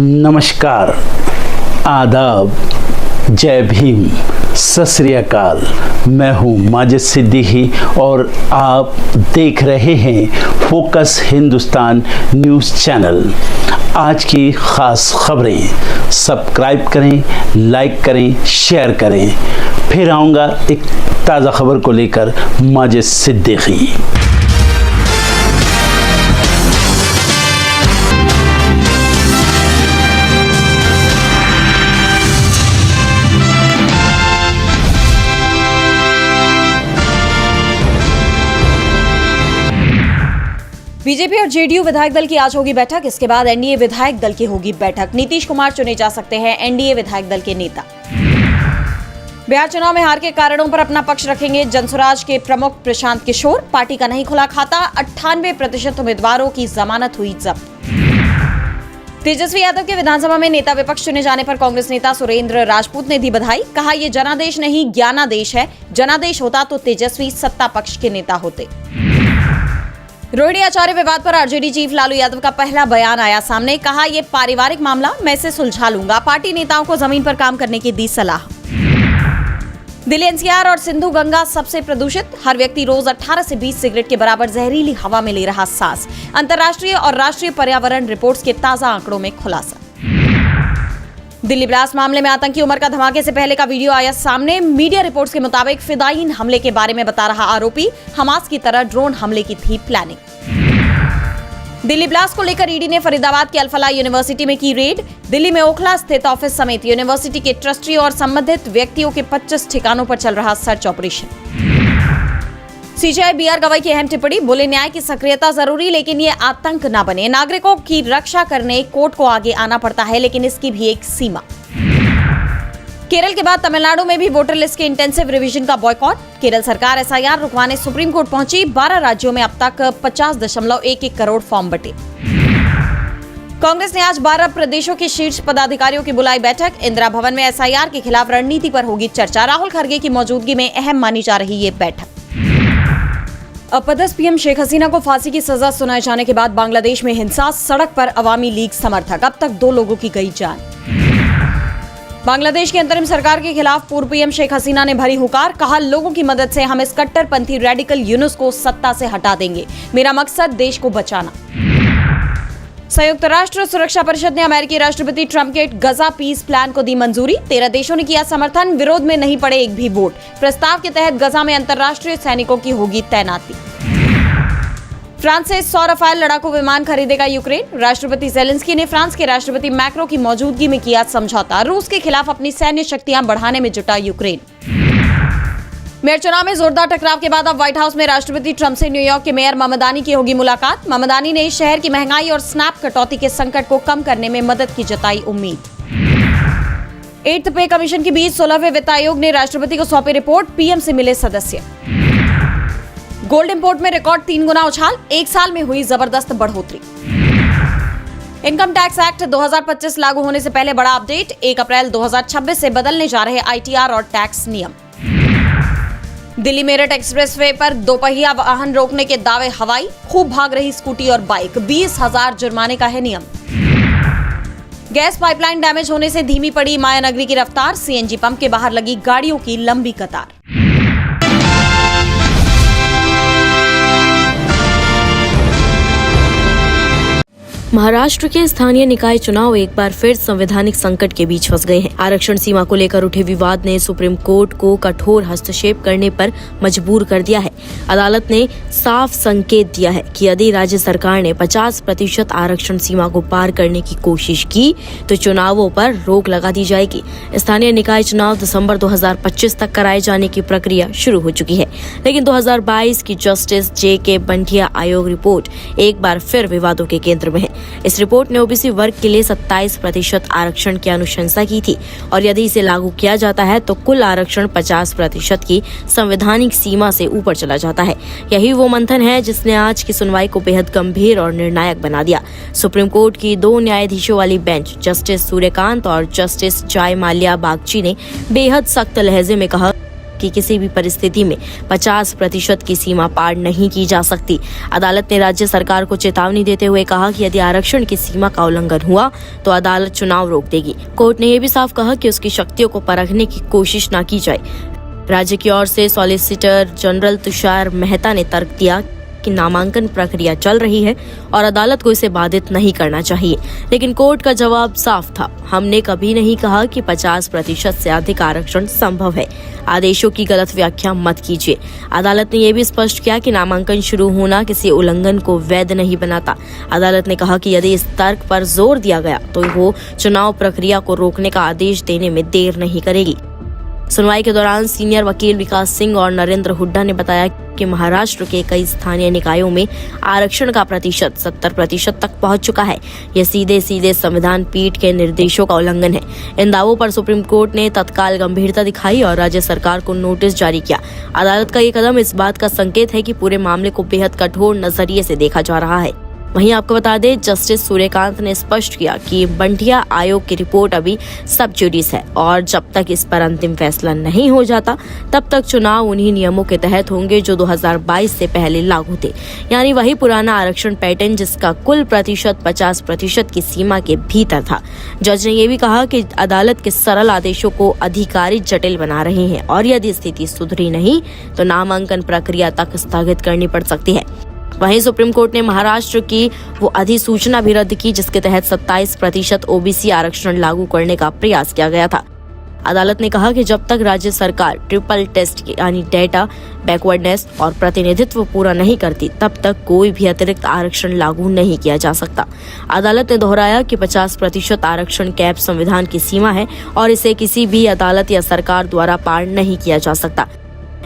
नमस्कार, आदाब, जय भीम, सत श्री अकाल। मैं हूँ माजिद सिद्दीकी और आप देख रहे हैं फोकस हिंदुस्तान न्यूज़ चैनल। आज की ख़ास खबरें सब्सक्राइब करें, लाइक करें, शेयर करें। फिर आऊँगा एक ताज़ा खबर को लेकर माजिद सिद्दीकी। बीजेपी और जेडीयू विधायक दल की आज होगी बैठक। इसके बाद एनडीए विधायक दल की होगी बैठक। नीतीश कुमार चुने जा सकते हैं एनडीए विधायक दल के नेता। बिहार चुनाव में हार के कारणों पर अपना पक्ष रखेंगे जनसुराज के प्रमुख प्रशांत किशोर। पार्टी का नहीं खुला खाता, 98% उम्मीदवारों की जमानत हुई जब्त। तेजस्वी यादव के विधानसभा में नेता विपक्ष चुने जाने पर कांग्रेस नेता सुरेंद्र राजपूत ने दी बधाई। कहा, ये जनादेश नहीं ज्ञानादेश है। जनादेश होता तो तेजस्वी सत्ता पक्ष के नेता होते। रोहिणी आचार्य विवाद पर आरजेडी चीफ लालू यादव का पहला बयान आया सामने। कहा, यह पारिवारिक मामला, मैं इसे सुलझा लूंगा। पार्टी नेताओं को जमीन पर काम करने की दी सलाह। दिल्ली एनसीआर और सिंधु गंगा सबसे प्रदूषित। हर व्यक्ति रोज 18 से 20 सिगरेट के बराबर जहरीली हवा में ले रहा सांस। अंतर्राष्ट्रीय और राष्ट्रीय पर्यावरण रिपोर्ट्स के ताजा आंकड़ों में खुलासा। दिल्ली ब्लास्ट मामले में आतंकी उमर का धमाके से पहले का वीडियो आया सामने। मीडिया रिपोर्ट्स के मुताबिक फिदायीन हमले के बारे में बता रहा आरोपी, हमास की तरह ड्रोन हमले की थी प्लानिंग। दिल्ली ब्लास्ट को लेकर ईडी ने फरीदाबाद की अल-फलाह यूनिवर्सिटी में की रेड। दिल्ली में ओखला स्थित ऑफिस समेत यूनिवर्सिटी के ट्रस्टी और संबंधित व्यक्तियों के 25 ठिकानों पर चल रहा सर्च ऑपरेशन। सीजेआई बीआर गवाई की अहम टिप्पणी। बोले, न्याय की सक्रियता जरूरी, लेकिन ये आतंक न बने। नागरिकों की रक्षा करने कोर्ट को आगे आना पड़ता है, लेकिन इसकी भी एक सीमा। केरल के बाद तमिलनाडु में भी वोटर लिस्ट के इंटेंसिव रिवीजन का बॉयकॉट। केरल सरकार एसआईआर रुकवाने सुप्रीम कोर्ट पहुंची। 12 राज्यों में अब तक 50.11 करोड़ फॉर्म बटे। कांग्रेस ने आज 12 प्रदेशों के शीर्ष पदाधिकारियों की बुलाई बैठक। इंदिरा भवन में एसआईआर के खिलाफ रणनीति पर होगी चर्चा। राहुल खड़गे की मौजूदगी में अहम मानी जा रही ये बैठक। अपदस्थ पीएम शेख हसीना को फांसी की सजा सुनाए जाने के बाद बांग्लादेश में हिंसा। सड़क पर अवामी लीग समर्थक। अब तक 2 लोगों की गई जान। बांग्लादेश की अंतरिम सरकार के खिलाफ पूर्व पीएम शेख हसीना ने भरी हुंकार। कहा, लोगों की मदद से हम इस कट्टरपंथी रेडिकल यूनुस को सत्ता से हटा देंगे। मेरा मकसद देश को बचाना। संयुक्त राष्ट्र सुरक्षा परिषद ने अमेरिकी राष्ट्रपति ट्रंप के गजा पीस प्लान को दी मंजूरी। 13 देशों ने किया समर्थन। विरोध में नहीं पड़े एक भी वोट। प्रस्ताव के तहत गजा में अंतर्राष्ट्रीय सैनिकों की होगी तैनाती। फ्रांस से 100 रफाल लड़ाकू विमान खरीदेगा यूक्रेन। राष्ट्रपति जेलेंस्की ने फ्रांस के राष्ट्रपति मैक्रो की मौजूदगी में किया समझौता। रूस के खिलाफ अपनी सैन्य शक्तियां बढ़ाने में जुटा यूक्रेन। मेयर चुनाव में जोरदार टकराव के बाद अब व्हाइट हाउस में राष्ट्रपति ट्रंप से न्यूयॉर्क के मेयर ममदानी की होगी मुलाकात। ममदानी ने शहर की महंगाई और स्नैप कटौती के संकट को कम करने में मदद की जताई उम्मीद। 8th पे कमीशन के बीच 16वें वित्त आयोग ने राष्ट्रपति को सौंपी रिपोर्ट। पीएम से मिले सदस्य। गोल्ड इंपोर्ट में रिकॉर्ड 3 गुना उछाल। 1 साल में हुई जबरदस्त बढ़ोतरी। इनकम टैक्स एक्ट 2025 लागू होने से पहले बड़ा अपडेट। 1 अप्रैल 2026 से बदलने जा रहे आईटीआर और टैक्स नियम। दिल्ली मेरठ एक्सप्रेसवे पर दोपहिया वाहन रोकने के दावे हवाई। खूब भाग रही स्कूटी और बाइक। 20,000 जुर्माने का है नियम। गैस पाइपलाइन डैमेज होने से धीमी पड़ी मायानगरी की रफ्तार। सीएनजी पंप के बाहर लगी गाड़ियों की लंबी कतार। महाराष्ट्र के स्थानीय निकाय चुनाव एक बार फिर संवैधानिक संकट के बीच फंस गए हैं। आरक्षण सीमा को लेकर उठे विवाद ने सुप्रीम कोर्ट को कठोर हस्तक्षेप करने पर मजबूर कर दिया है। अदालत ने साफ संकेत दिया है कि यदि राज्य सरकार ने 50% आरक्षण सीमा को पार करने की कोशिश की तो चुनावों पर रोक लगा दी जाएगी। स्थानीय निकाय चुनाव दिसंबर 2025 तक कराए जाने की प्रक्रिया शुरू हो चुकी है, लेकिन 2022 की जस्टिस JK बंटिया आयोग रिपोर्ट एक बार फिर विवादों के केंद्र में है। इस रिपोर्ट ने ओबीसी वर्ग के लिए 27% आरक्षण की अनुशंसा की थी और यदि इसे लागू किया जाता है तो कुल आरक्षण 50% की संवैधानिक सीमा से ऊपर चला जाता है। यही वो मंथन है जिसने आज की सुनवाई को बेहद गंभीर और निर्णायक बना दिया। सुप्रीम कोर्ट की 2 न्यायाधीशों वाली बेंच जस्टिस सूर्यकांत और जस्टिस जय माल्या बागची ने बेहद सख्त लहजे में कहा कि किसी भी परिस्थिति में 50% की सीमा पार नहीं की जा सकती। अदालत ने राज्य सरकार को चेतावनी देते हुए कहा कि यदि आरक्षण की सीमा का उल्लंघन हुआ तो अदालत चुनाव रोक देगी। कोर्ट ने यह भी साफ कहा कि उसकी शक्तियों को परखने की कोशिश न की जाए। राज्य की ओर से सॉलिसिटर जनरल तुषार मेहता ने तर्क दिया कि नामांकन प्रक्रिया चल रही है और अदालत को इसे बाधित नहीं करना चाहिए, लेकिन कोर्ट का जवाब साफ था। हमने कभी नहीं कहा कि 50% से अधिक आरक्षण संभव है। आदेशों की गलत व्याख्या मत कीजिए। अदालत ने यह भी स्पष्ट किया कि नामांकन शुरू होना किसी उल्लंघन को वैध नहीं बनाता। अदालत ने कहा कि यदि इस तर्क पर जोर दिया गया तो वो चुनाव प्रक्रिया को रोकने का आदेश देने में देर नहीं करेगी। सुनवाई के दौरान सीनियर वकील विकास सिंह और नरेंद्र हुड्डा ने बताया कि महाराष्ट्र के कई स्थानीय निकायों में आरक्षण का प्रतिशत 70% तक पहुंच चुका है। यह सीधे संविधान पीठ के निर्देशों का उल्लंघन है। इन दावों पर सुप्रीम कोर्ट ने तत्काल गंभीरता दिखाई और राज्य सरकार को नोटिस जारी किया। अदालत का ये कदम इस बात का संकेत है कि पूरे मामले को बेहद कठोर नजरिए से देखा जा रहा है। वहीं आपको बता दें, जस्टिस सूर्यकांत ने स्पष्ट किया कि बंटिया आयोग की रिपोर्ट अभी सब जुडिस है और जब तक इस पर अंतिम फैसला नहीं हो जाता तब तक चुनाव उन्हीं नियमों के तहत होंगे जो 2022 से पहले लागू थे, यानी वही पुराना आरक्षण पैटर्न जिसका कुल प्रतिशत 50% की सीमा के भीतर था। जज ने यह भी कहा कि अदालत के सरल आदेशों को अधिकारी जटिल बना रहे हैं और यदि स्थिति सुधरी नहीं तो नामांकन प्रक्रिया तक स्थगित करनी पड़ सकती है। वहीं सुप्रीम कोर्ट ने महाराष्ट्र की वो अधिसूचना भी रद्द की जिसके तहत 27% ओबीसी आरक्षण लागू करने का प्रयास किया गया था। अदालत ने कहा कि जब तक राज्य सरकार ट्रिपल टेस्ट यानी डेटा, बैकवर्डनेस और प्रतिनिधित्व पूरा नहीं करती तब तक कोई भी अतिरिक्त आरक्षण लागू नहीं किया जा सकता। अदालत ने दोहराया कि 50% आरक्षण कैप संविधान की सीमा है और इसे किसी भी अदालत या सरकार द्वारा पार नहीं किया जा सकता।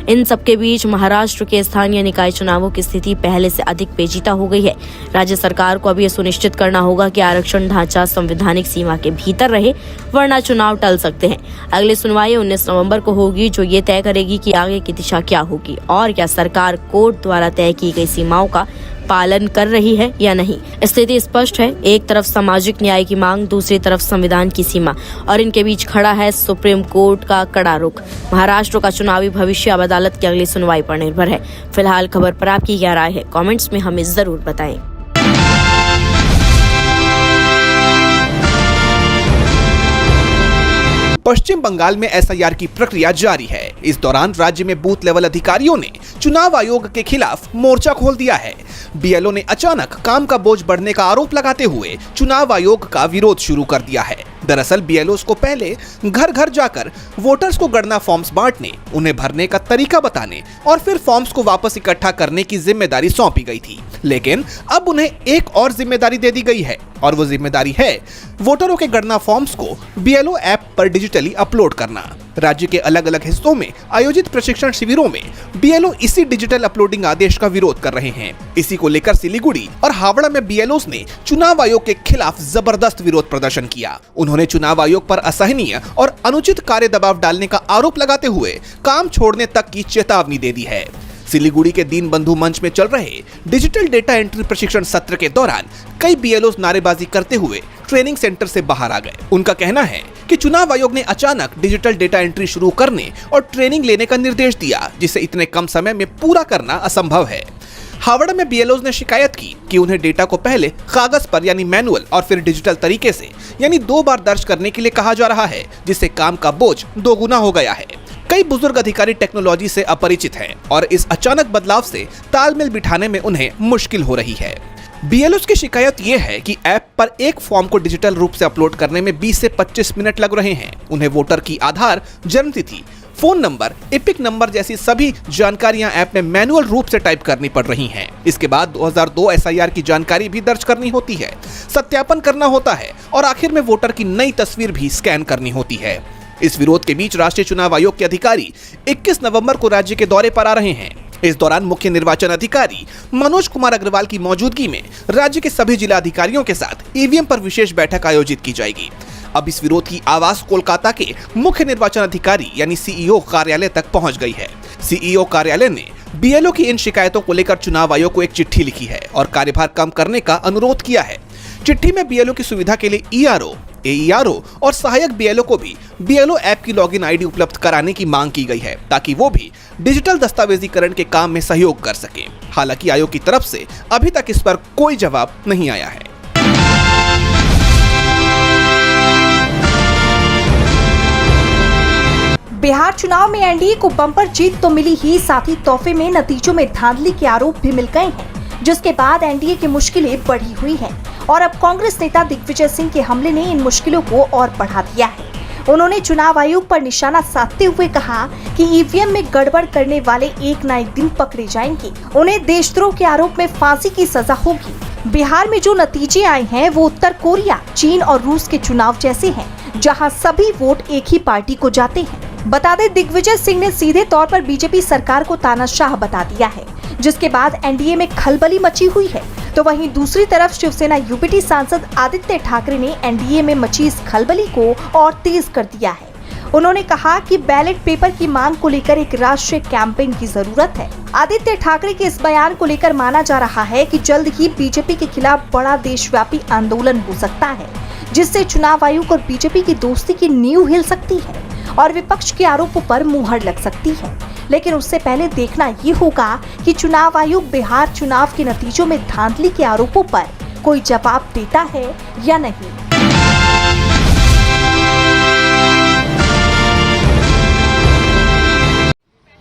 इन सबके बीच महाराष्ट्र के स्थानीय निकाय चुनावों की स्थिति पहले से अधिक पेचीदा हो गई है। राज्य सरकार को अब यह सुनिश्चित करना होगा कि आरक्षण ढांचा संवैधानिक सीमा के भीतर रहे, वरना चुनाव टल सकते हैं। अगली सुनवाई 19 नवंबर को होगी जो ये तय करेगी कि आगे की दिशा क्या होगी और क्या सरकार कोर्ट द्वारा तय की गई सीमाओं का पालन कर रही है या नहीं। स्थिति स्पष्ट है, एक तरफ सामाजिक न्याय की मांग, दूसरी तरफ संविधान की सीमा और इनके बीच खड़ा है सुप्रीम कोर्ट का कड़ा रुख। महाराष्ट्र का चुनावी भविष्य अब अदालत की अगली सुनवाई पर निर्भर है। फिलहाल खबर पर आपकी क्या राय है, कमेंट्स में हमें जरूर बताएं। पश्चिम बंगाल में एसआईआर की प्रक्रिया जारी है। इस दौरान राज्य में बूथ लेवल अधिकारियों ने चुनाव आयोग के खिलाफ मोर्चा खोल दिया है। बीएलओ ने अचानक काम का बोझ बढ़ने का आरोप लगाते हुए चुनाव आयोग का विरोध शुरू कर दिया है। दरअसल बीएलओ को पहले घर घर जाकर वोटर्स को गणना फॉर्म्स बांटने, उन्हें भरने का तरीका बताने और फिर फॉर्म्स को वापस इकट्ठा करने की जिम्मेदारी सौंपी गई थी। लेकिन अब उन्हें एक और जिम्मेदारी दे दी गई है और वो जिम्मेदारी है वोटरों के गणना फॉर्म्स को बीएलओ ऐप पर डिजिटली अपलोड करना। राज्य के अलग अलग हिस्सों में आयोजित प्रशिक्षण शिविरों में बीएलओ इसी डिजिटल अपलोडिंग आदेश का विरोध कर रहे हैं। इसी को लेकर सिलीगुड़ी और हावड़ा में बीएलओस ने चुनाव आयोग के खिलाफ जबरदस्त विरोध प्रदर्शन किया। उन्होंने चुनाव आयोग पर असहनीय और अनुचित कार्य दबाव डालने का आरोप लगाते हुए काम छोड़ने तक की चेतावनी दे दी है। सिलीगुड़ी के दीनबंधु मंच में चल रहे डिजिटल डेटा एंट्री प्रशिक्षण सत्र के दौरान कई बीएलओस नारेबाजी करते हुए ट्रेनिंग सेंटर से बाहर आ गए। उनका कहना है कि चुनाव आयोग ने अचानक डिजिटल डेटा एंट्री शुरू करने और ट्रेनिंग लेने का निर्देश दिया, जिसे इतने कम समय में पूरा करना असंभव है। हावड़ा में बीएलओस ने शिकायत की कि उन्हें डेटा को पहले कागज पर यानी मैनुअल और फिर डिजिटल तरीके से यानी 2 बार दर्ज करने के लिए कहा जा रहा है, जिससे काम का बोझ दोगुना हो गया है। कई बुजुर्ग अधिकारी टेक्नोलॉजी से अपरिचित हैं और इस अचानक बदलाव से तालमेल बिठाने में उन्हें मुश्किल हो रही है। बीएलओस की शिकायत यह है कि ऐप पर एक फॉर्म को डिजिटल रूप से अपलोड करने में 20 से 25 मिनट लग रहे हैं। उन्हें वोटर की आधार, जन्मतिथि, फोन नंबर, एपिक नंबर जैसी सभी जानकारियां ऐप में मैनुअल रूप से टाइप करनी पड़ रही हैं। इसके बाद 2002 एसआईआर की जानकारी भी दर्ज करनी होती है, सत्यापन करना होता है और आखिर में वोटर की नई तस्वीर भी स्कैन करनी होती है। इस विरोध के बीच राष्ट्रीय चुनाव आयोग के अधिकारी 21 नवंबर को राज्य के दौरे पर आ रहे हैं। इस दौरान मुख्य निर्वाचन अधिकारी मनोज कुमार अग्रवाल की मौजूदगी में राज्य के सभी जिला अधिकारियों के साथ ईवीएम पर विशेष बैठक आयोजित की जाएगी। अब इस विरोध की आवाज कोलकाता के मुख्य निर्वाचन अधिकारी यानी सीईओ कार्यालय तक पहुंच गई है। सीईओ कार्यालय ने बीएलओ की इन शिकायतों को लेकर चुनाव आयोग को एक चिट्ठी लिखी है और कार्यभार कम करने का अनुरोध किया है। चिट्ठी में बीएलओ की सुविधा के लिए ईआरओ, एईआरओ और सहायक बीएलओ को भी बीएलओ ऐप की लॉगिन आईडी उपलब्ध कराने की मांग की गई है, ताकि वो भी डिजिटल दस्तावेजीकरण के काम में सहयोग कर सके। हालांकि आयोग की तरफ से अभी तक इस पर कोई जवाब नहीं आया है। बिहार चुनाव में एनडीए को बम्पर जीत तो मिली ही, साथ ही तोहफे में नतीजों में धांधली के आरोप भी मिल गए हैं, जिसके बाद एनडीए की मुश्किलें बढ़ी हुई हैं और अब कांग्रेस नेता दिग्विजय सिंह के हमले ने इन मुश्किलों को और बढ़ा दिया है। उन्होंने चुनाव आयोग पर निशाना साधते हुए कहा कि ईवीएम में गड़बड़ करने वाले एक न एक दिन पकड़े जाएंगे, उन्हें देशद्रोह के आरोप में फांसी की सजा होगी। बिहार में जो नतीजे आए हैं वो उत्तर कोरिया, चीन और रूस के चुनाव जैसे हैं, जहां सभी वोट एक ही पार्टी को जाते हैं। बता दें, दिग्विजय सिंह ने सीधे तौर पर बीजेपी सरकार को तानाशाह बता दिया है, जिसके बाद एनडीए में खलबली मची हुई है। तो वहीं दूसरी तरफ शिवसेना यूपीटी सांसद आदित्य ठाकरे ने एनडीए में मची इस खलबली को और तेज कर दिया है। उन्होंने कहा कि बैलेट पेपर की मांग को लेकर एक राष्ट्रीय कैंपेन की जरूरत है। आदित्य ठाकरे के इस बयान को लेकर माना जा रहा है कि जल्द ही बीजेपी के खिलाफ बड़ा देशव्यापी आंदोलन हो सकता है, जिससे चुनाव आयोग और बीजेपी की दोस्ती की नींव हिल सकती है और विपक्ष के आरोपों पर मुहर लग सकती है। लेकिन उससे पहले देखना ये होगा कि चुनाव आयोग बिहार चुनाव के नतीजों में धांधली के आरोपों पर कोई जवाब देता है या नहीं।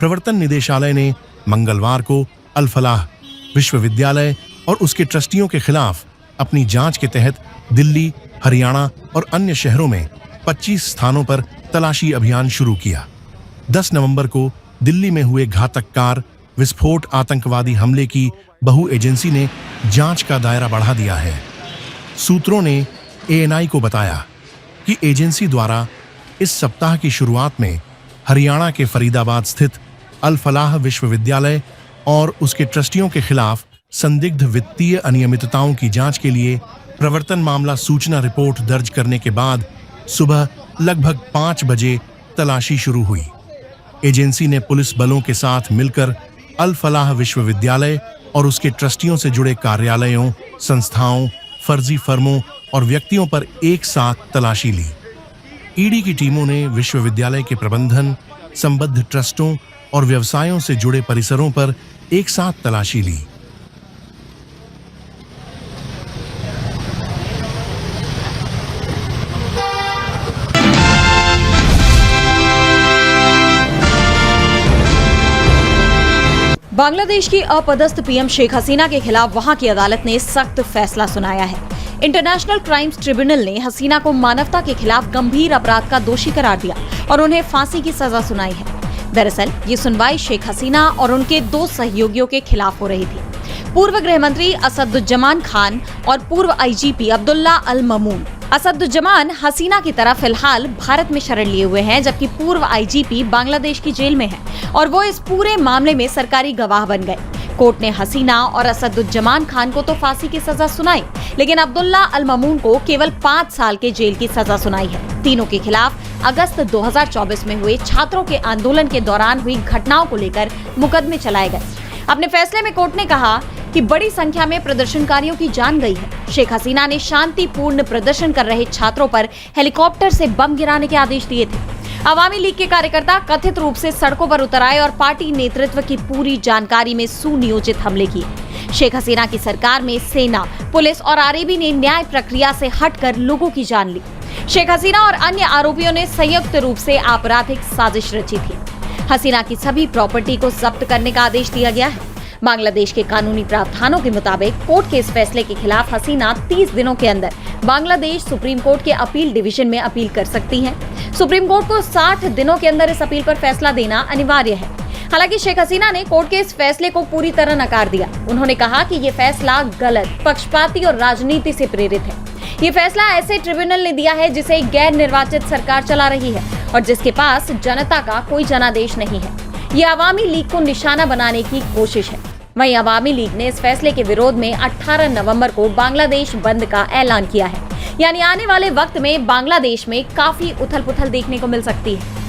प्रवर्तन निदेशालय ने मंगलवार को अल फलाह विश्वविद्यालय और उसके ट्रस्टियों के खिलाफ अपनी जांच के तहत दिल्ली, हरियाणा और अन्य शहरों में 25 स्थानों पर तलाशी अभियान शुरू किया। 10 नवंबर को दिल्ली में हुए घातक कार विस्फोट आतंकवादी हमले की बहु एजेंसी ने जांच का दायरा बढ़ा दिया है। सूत्रों ने एएनआई को बताया कि एजेंसी द्वारा इस सप्ताह की शुरुआत में हरियाणा के फरीदाबाद स्थित अल फलाह विश्वविद्यालय और उसके ट्रस्टियों के खिलाफ संदिग्ध वित्तीय अनियमितताओं की जांच के लिए प्रवर्तन मामला सूचना रिपोर्ट दर्ज करने के बाद सुबह लगभग 5 बजे तलाशी शुरू हुई। एजेंसी ने पुलिस बलों के साथ मिलकर अल फलाह विश्वविद्यालय और उसके ट्रस्टियों से जुड़े कार्यालयों, संस्थाओं, फर्जी फर्मों और व्यक्तियों पर एक साथ तलाशी ली। ईडी की टीमों ने विश्वविद्यालय के प्रबंधन, संबद्ध ट्रस्टों और व्यवसायों से जुड़े परिसरों पर एक साथ तलाशी ली। बांग्लादेश की अपदस्थ पीएम शेख हसीना के खिलाफ वहां की अदालत ने सख्त फैसला सुनाया है। इंटरनेशनल क्राइम्स ट्रिब्यूनल ने हसीना को मानवता के खिलाफ गंभीर अपराध का दोषी करार दिया और उन्हें फांसी की सजा सुनाई है। दरअसल ये सुनवाई शेख हसीना और उनके 2 सहयोगियों के खिलाफ हो रही थी। पूर्व गृह मंत्री असदुज्जमान खान और पूर्व आईजीपी अब्दुल्ला अल ममून। असदुज्जमान हसीना की तरह फिलहाल भारत में शरण लिए हुए हैं, जबकि पूर्व आईजीपी बांग्लादेश की जेल में है और वो इस पूरे मामले में सरकारी गवाह बन गए। कोर्ट ने हसीना और असदुज्जमान खान को तो फांसी की सजा सुनाई, लेकिन अब्दुल्ला अल ममून को केवल 5 साल के जेल की सजा सुनाई है। तीनों के खिलाफ अगस्त 2024 में हुए छात्रों के आंदोलन के दौरान हुई घटनाओं को लेकर मुकदमे चलाए गए। अपने फैसले में कोर्ट ने कहा कि बड़ी संख्या में प्रदर्शनकारियों की जान गई है। शेख हसीना ने शांतिपूर्ण प्रदर्शन कर रहे छात्रों पर हेलीकॉप्टर से बम गिराने के आदेश दिए थे। अवामी लीग के कार्यकर्ता कथित रूप से सड़कों पर उतर आए और पार्टी नेतृत्व की पूरी जानकारी में सुनियोजित हमले किए। शेख हसीना की सरकार में सेना, पुलिस और आरएबी ने न्याय प्रक्रिया से हटकर लोगों की जान ली। शेख हसीना और अन्य आरोपियों ने संयुक्त रूप से आपराधिक साजिश रची थी। हसीना की सभी प्रॉपर्टी को जब्त करने का आदेश दिया गया है। बांग्लादेश के कानूनी प्रावधानों के मुताबिक कोर्ट के इस फैसले के खिलाफ हसीना 30 दिनों के अंदर बांग्लादेश सुप्रीम कोर्ट के अपील डिवीजन में अपील कर सकती हैं। सुप्रीम कोर्ट को 60 दिनों के अंदर इस अपील पर फैसला देना अनिवार्य है। हालांकि शेख हसीना ने कोर्ट के इस फैसले को पूरी तरह नकार दिया। उन्होंने कहा कि ये फैसला गलत, पक्षपाती और राजनीति से प्रेरित है। ये फैसला ऐसे ट्रिब्यूनल ने दिया है जिसे एक गैर निर्वाचित सरकार चला रही है और जिसके पास जनता का कोई जनादेश नहीं है। ये अवामी लीग को निशाना बनाने की कोशिश है। वहीं अवामी लीग ने इस फैसले के विरोध में 18 नवंबर को बांग्लादेश बंद का ऐलान किया है। यानी आने वाले वक्त में बांग्लादेश में काफी उथल-पुथल देखने को मिल सकती है।